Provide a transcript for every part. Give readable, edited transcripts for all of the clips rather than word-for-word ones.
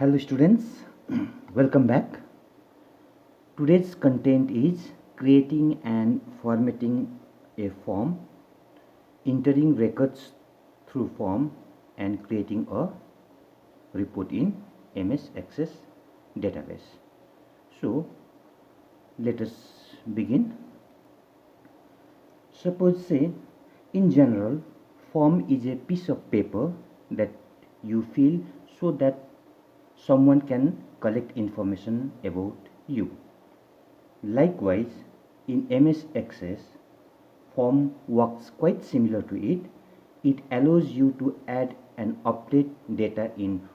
Hello students, welcome back. Today's content is creating and formatting a form, entering records through form and creating a report in MS Access database. So let us begin. Suppose say in general form is a piece of paper that you fill so that someone can collect information about you. Likewise, in MS Access, form works quite similar to it. It allows you to add and update data in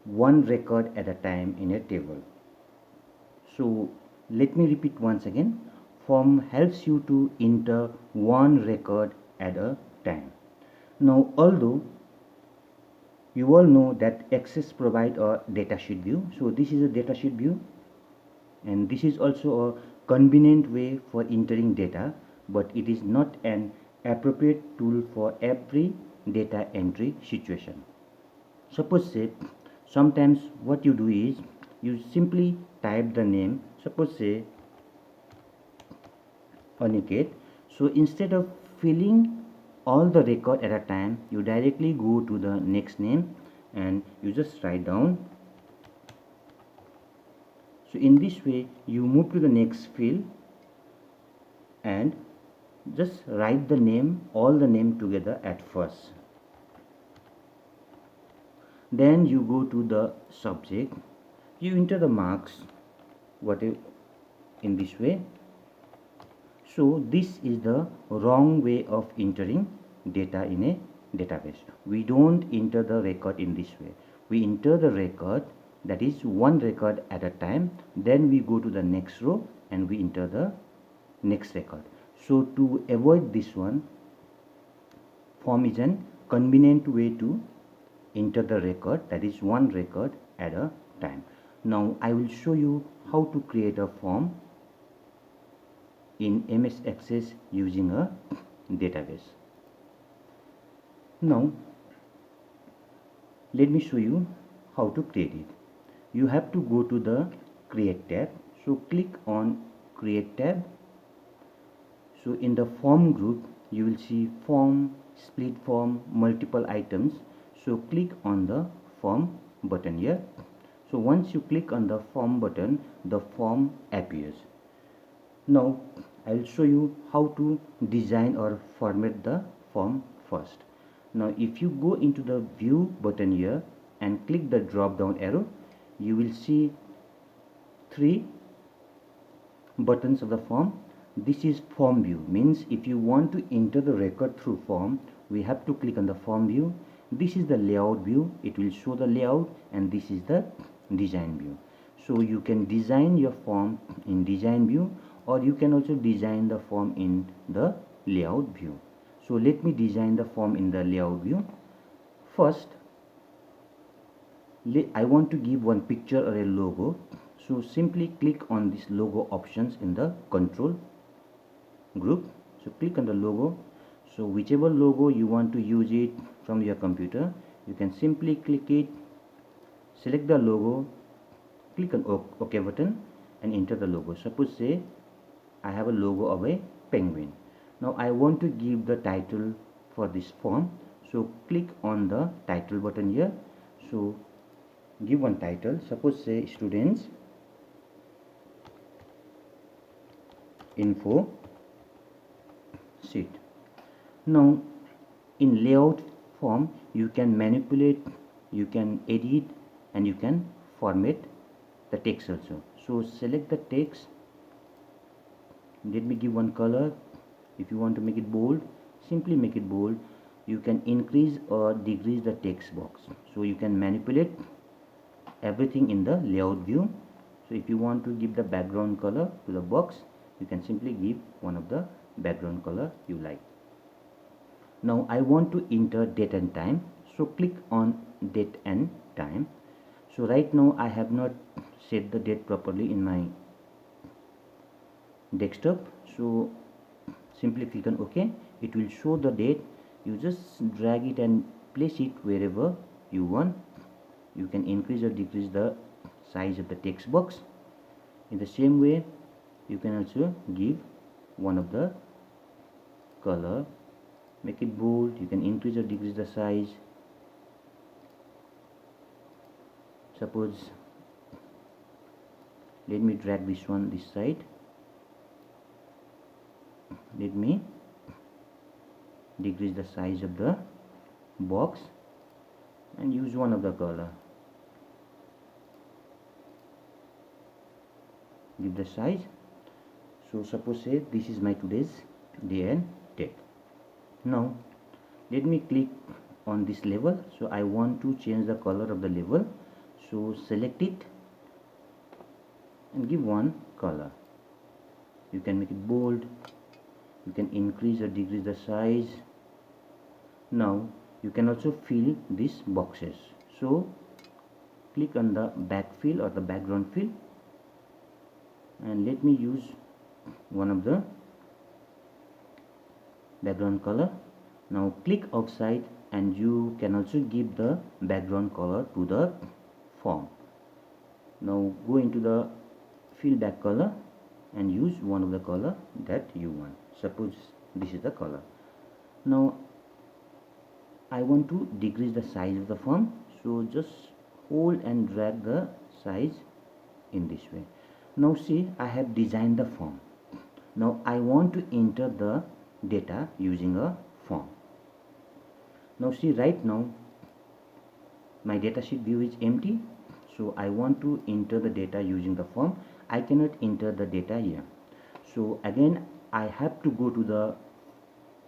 one record at a time in a table. So let me repeat once again. Form helps you to enter one record at a time. Now, although you all know that Access provide a datasheet view, so this is a datasheet view, and this is also a convenient way for entering data, but it is not an appropriate tool for every data entry situation. Suppose say sometimes what you do is you simply type the name, suppose say Aniket. So instead of filling all the record at a time, you directly go to the next name and you just write down. So in this way you move to the next field and just write the name, all the name together at first. Then you go to the subject, you enter the marks, whatever, in this way. So this is the wrong way of entering data in a database. We don't enter the record in this way. We enter the record, that is one record at a time, then we go to the next row and we enter the next record. So to avoid this one, form is an convenient way to enter the record, that is one record at a time. Now I will show you how to create a form in MS Access using a database. Now let me show you how to create it. You have to go to the create tab, so click on create tab. So in the form group you will see form, split form, multiple items. So click on the form button here. So once you click on the form button, the form appears. Now I will show you how to design or format the form first. Now if you go into the view button here and click the drop down arrow, you will see three buttons of the form. This is form view, means if you want to enter the record through form, we have to click on the form view. This is the layout view, it will show the layout, and this is the design view. So you can design your form in design view, or you can also design the form in the layout view. So let me design the form in the layout view. First, I want to give one picture or a logo. So simply click on this logo options in the control group. So click on the logo. So whichever logo you want to use it from your computer, you can simply click it, select the logo, click on OK button and enter the logo. Suppose say I have a logo of a penguin. Now I want to give the title for this form. So click on the title button here. So give one title, suppose say students info sheet. Now in layout form you can manipulate, you can edit, and you can format the text also. So select the text, let me give one color. If you want to make it bold, simply make it bold. You can increase or decrease the text box, so you can manipulate everything in the layout view. So if you want to give the background color to the box, you can simply give one of the background color you like. Now I want to enter date and time, so click on date and time. So right now I have not set the date properly in my desktop, so simply click on OK. It will show the date. You just drag it and place it wherever you want. you can increase or decrease the size of the text box. In the same way, you can also give one of the color, make it bold. You can increase or decrease the size. Suppose let me drag this one this side. Let me decrease the size of the box and use one of the color. Give the size. So suppose say this is my today's day and date. Now let me click on this label. So I want to change the color of the label. So select it and give one color. You can make it bold. You can increase or decrease the size. Now you can also fill these boxes. So click on the backfill or the background fill, and let me use one of the background color. Now click outside and you can also give the background color to the form. Now go into the fill back color and use one of the color that you want. Suppose this is the color. Now I want to decrease the size of the form, so just hold and drag the size in this way. Now see, I have designed the form. Now I want to enter the data using a form. Now see, right now my datasheet view is empty, so I want to enter the data using the form. I cannot enter the data here, so again I have to go to the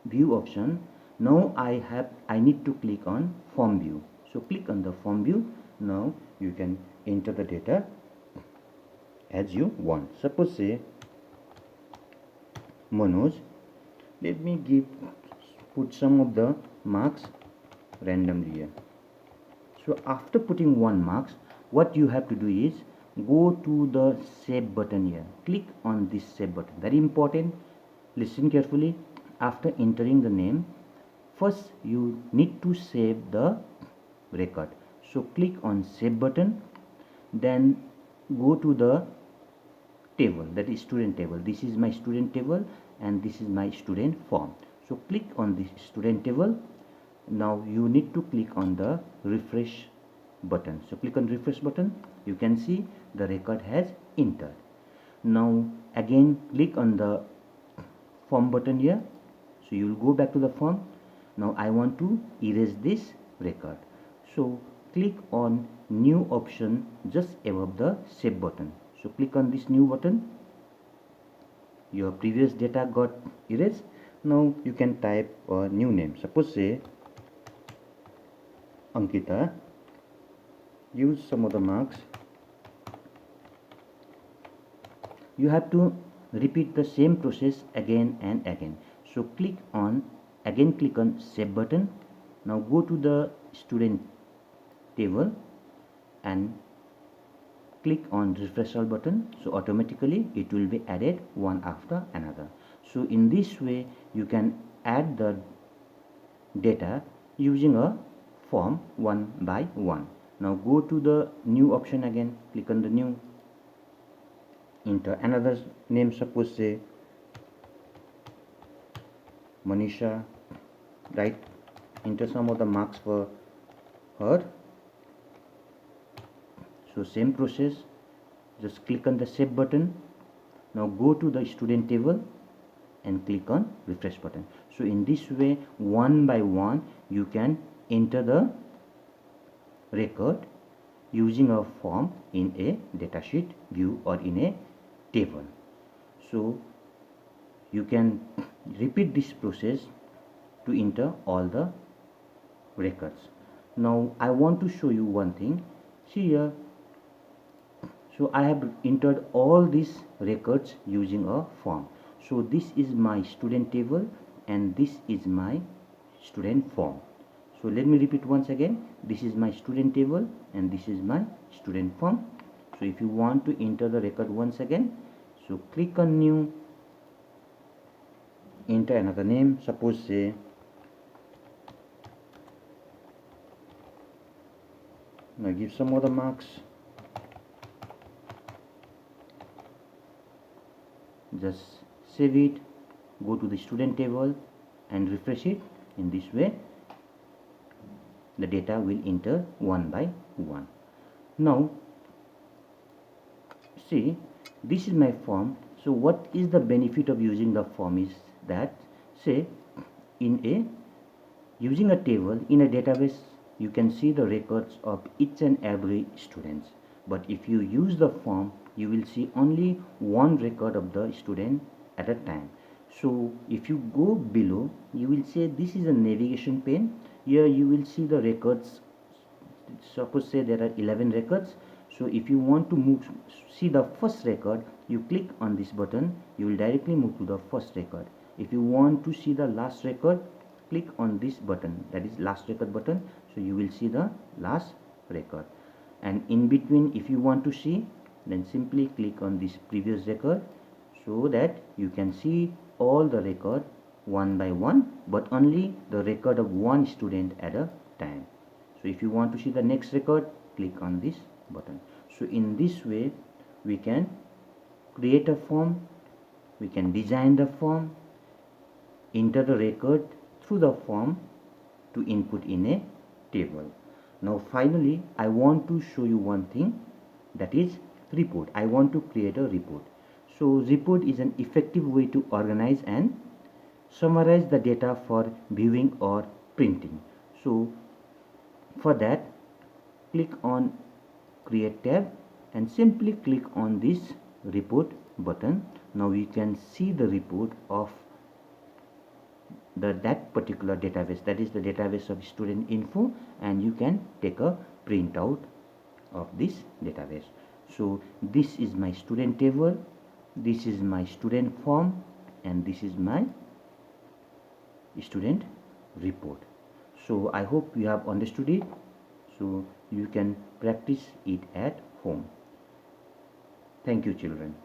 view option. Now I need to click on form view, so click on the form view. Now you can enter the data as you want. Suppose say Manoj. Let me put some of the marks randomly here. So after putting one marks, what you have to do is go to the save button here. Click on this save button. Very important. Listen carefully. After entering the name, first you need to save the record. So click on save button. Then go to the table, that is student table. This is my student table and this is my student form. So click on this student table. Now you need to click on the refresh button. So click on refresh button. You can see the record has entered. Now again click on the form button here. So you will go back to the form. Now I want to erase this record. So click on new option just above the save button. So click on this new button. Your previous data got erased. Now you can type a new name. Suppose say Ankita. Use some of the marks. You have to repeat the same process again and again. So click on save button. Now go to the student table and click on refresh all button. So automatically it will be added one after another. So in this way you can add the data using a form one by one. Now go to the new option again. Click on the new. Enter another name. Suppose say Manisha. Right. Enter some of the marks for her. So same process, just click on the save button. Now go to the student table and click on refresh button. So in this way, one by one, you can enter the record using a form in a datasheet view or in a table. So you can repeat this process to enter all the records. Now I want to show you one thing. See here. So I have entered all these records using a form. So this is my student table and this is my student form. So let me repeat once again. This is my student table and this is my student form. So if you want to enter the record once again, so click on new, enter another name. Suppose say Now give some other marks. Just save it, go to the student table and refresh it. In this way the data will enter one by one. Now see, this is my form. So what is the benefit of using the form is that, say, in a using a table in a database, you can see the records of each and every students, but if you use the form you will see only one record of the student at a time. So if you go below, you will say this is a navigation pane. Here you will see the records. Suppose say there are 11 records. So if you want to move, see the first record, you click on this button, you will directly move to the first record. If you want to see the last record, click on this button, that is last record button, so you will see the last record. And in between, if you want to see, then simply click on this previous record, so that you can see all the record one by one, but only the record of one student at a time. So if you want to see the next record, click on this button. So in this way we can create a form, we can design the form, enter the record through the form to input in a table. Now finally I want to show you one thing, that is report. I want to create a report. So report is an effective way to organize and summarize the data for viewing or printing. So for that, click on create tab and simply click on this report button. Now you can see the report of that particular database, that is the database of student info, and you can take a printout of this database. So this is my student table, this is my student form, and this is my student report. So I hope you have understood it, so you can practice it at home. Thank you, children.